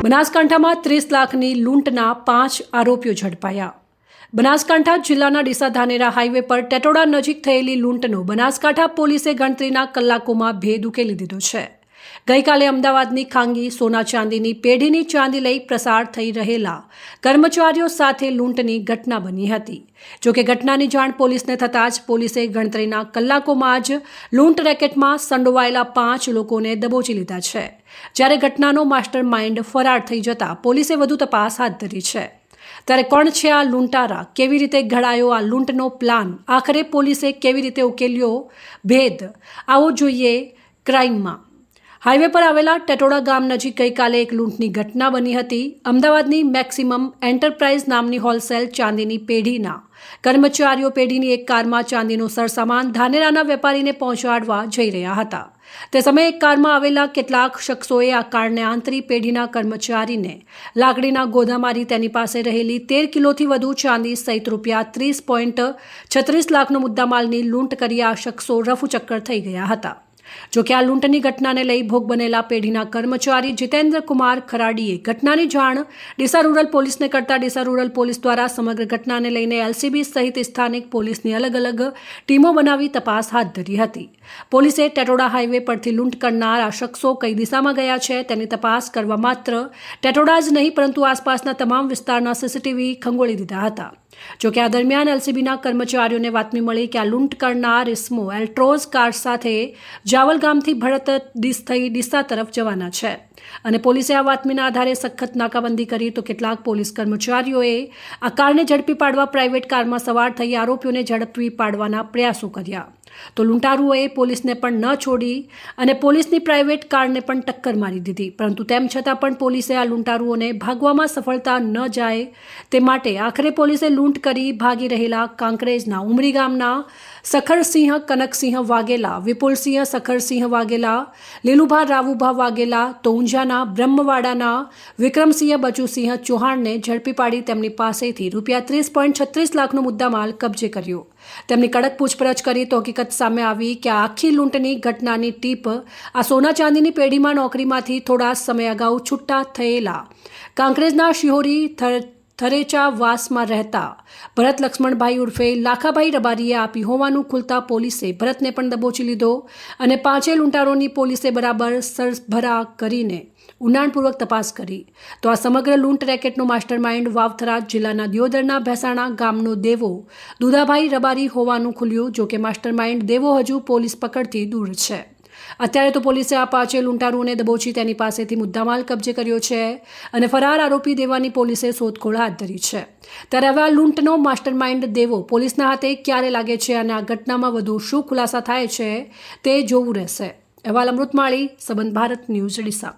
બનાસકાંઠામાં 30 લાખની લૂંટના 5 આરોપીઓ ઝડપાયા। બનાસકાંઠા જિલ્લાના ડીસા ધાનેરા હાઈવે પર ટેટોડા નજીક થયેલી લૂંટનો બનાસકાંઠા પોલીસે ગણતરીના કલાકોમાં ભેદ ઉકેલી દીધો છે। ગઈકાલે અમદાવાદની ખાંગી સોના ચાંદીની પેઢીની ચાંદી લઈ પ્રસાર થઈ રહેલા કર્મચારીઓ સાથે લૂંટની ઘટના બની હતી। જોકે ઘટનાની જાણ પોલીસને થતાં જ પોલીસે ગણતરીના કલાકોમાં જ લૂંટ રેકેટમાં સંડોવાયેલા 5 લોકોને દબોચી લીધા છે। જ્યારે ઘટનાનો માસ્ટર માઇન્ડ ફરાર થઈ જતા પોલીસે વધુ તપાસ હાથ ધરી છે। ત્યારે કોણ છે આ લૂંટારા, કેવી રીતે ઘડાયો આ લૂંટનો પ્લાન, આખરે પોલીસે કેવી રીતે ઉકેલ્યો ભેદ, આવો જોઈએ ક્રાઇમમાં। હાઈવે પર આવેલા ટેટોડા ગામ નજીક ગઈકાલે એક લૂંટની ઘટના બની હતી। અમદાવાદની મેક્સિમમ એન્ટરપ્રાઇઝ નામની હોલસેલ ચાંદીની પેઢીના કર્મચારીઓ પેઢીની એક કારમાં ચાંદીનો સરસામાન ધાનેરાના વેપારીને પહોંચાડવા જઈ રહ્યા હતા। તે સમયે એક કારમાં આવેલા કેટલાક શખ્સોએ આ કારને આંતરી પેઢીના કર્મચારીને લાકડીના ગોધા મારી તેની પાસે રહેલી 13 કિલોથી વધુ ચાંદી સહિત ₹30.36 લાખનો મુદ્દામાલની લૂંટ કરી આ શખ્સો રફુચક્કર થઈ ગયા હતા। જોકે આ લૂંટની ઘટનાને લઈ ભોગ બનેલા પેઢીના કર્મચારી જીતેન્દ્ર કુમાર ખરાડીએ ઘટનાની જાણ ડીસા રૂરલ પોલીસને કરતા ડીસા રૂરલ પોલીસ દ્વારા સમગ્ર ઘટનાને લઈને એલસીબી સહિત સ્થાનિક પોલીસની અલગ અલગ ટીમો બનાવી તપાસ હાથ ધરી હતી। પોલીસે ટેટોડા હાઈવે પરથી લૂંટ કરનાર આ શખ્સો કઈ દિશામાં ગયા છે તેની તપાસ કરવા માત્ર ટેટોડા જ નહીં પરંતુ આસપાસના તમામ વિસ્તારના સીસીટીવી ખંગોળી દીધા હતા। જોકે આ દરમિયાન એલસીબીના કર્મચારીઓને બાતમી મળી કે આ લૂંટ કરનાર ઇસમો એલ્ટ્રોઝ કાર સાથે જાવલ ગામથી ભરત થઈ ડીસા તરફ જવાના છે અને પોલીસે આ બાતમીના આધારે સખત નાકાબંધી કરી તો કેટલાક પોલીસ કર્મચારીઓએ આ કારને ઝડપી પાડવા પ્રાઇવેટ કારમાં સવાર થઈ આરોપીઓને ઝડપી પાડવાના પ્રયાસો કર્યા તો લૂંટારુઓએ પોલીસને પણ ન છોડી અને પોલીસની પ્રાઇવેટ કારને પણ ટક્કર મારી દીધી। પરંતુ તેમ છતાં પણ પોલીસે આ લૂંટારુઓને ભાગવામાં સફળતા ન જાય તે માટે આખરે પોલીસે લૂંટ કરી ભાગી રહેલા કાંકરેજના ઉમરી ગામના સખરસિંહ કનકસિંહ વાઘેલા, વિપુલસિંહ સખરસિંહ વાઘેલા, લીલુભા રાવુભા વાઘેલા તો ઊંઝાના બ્રહ્મવાડાના વિક્રમસિંહ બચુસિંહ ચૌહાણને ઝડપી પાડી તેમની પાસેથી ₹30.36 લાખનો મુદ્દામાલ કબજે કર્યો। તેમની કડક પૂછપરછ કરી તો હકીકત સામે આવી કે આ આખી લૂંટની ઘટનાની ટીપ આ સોના ચાંદીની પેઢીમાં નોકરીમાંથી થોડા સમય અગાઉ છૂટા થયેલા કાંકરેજના શિહોરી થરેચા વાસમાં રહેતા ભરત લક્ષ્મણભાઈ ઉર્ફે લાખાભાઈ રબારીએ આપી હોવાનું ખુલતા પોલીસે ભરતને પણ દબોચી લીધો અને 5 લૂંટારોની પોલીસે બરાબર સરભરા કરીને ઊંડાણપૂર્વક તપાસ કરી તો આ સમગ્ર લૂંટ રેકેટનો માસ્ટર માઇન્ડ વાવથરા જિલ્લાના દિયોદરના ભેસાણા ગામનો દેવો દુધાભાઈ રબારી હોવાનું ખુલ્યું। જોકે માસ્ટર માઇન્ડ દેવો હજુ પોલીસ પકડથી દૂર છે। અત્યારે તો પોલીસે આ 5 લૂંટારુઓને દબોચી તેની પાસેથી મુદ્દામાલ કબજે કર્યો છે અને ફરાર આરોપી દેવાની પોલીસે શોધખોળ હાથ ધરી છે। ત્યારે હવે આ લૂંટનો માસ્ટર માઇન્ડ દેવો પોલીસના હાથે ક્યારે લાગે છે અને આ ઘટનામાં વધુ શું ખુલાસા થાય છે તે જોવું રહેશે। અહેવાલ અમૃતમાળી, સંબંધ ભારત ન્યૂઝ ડીસા।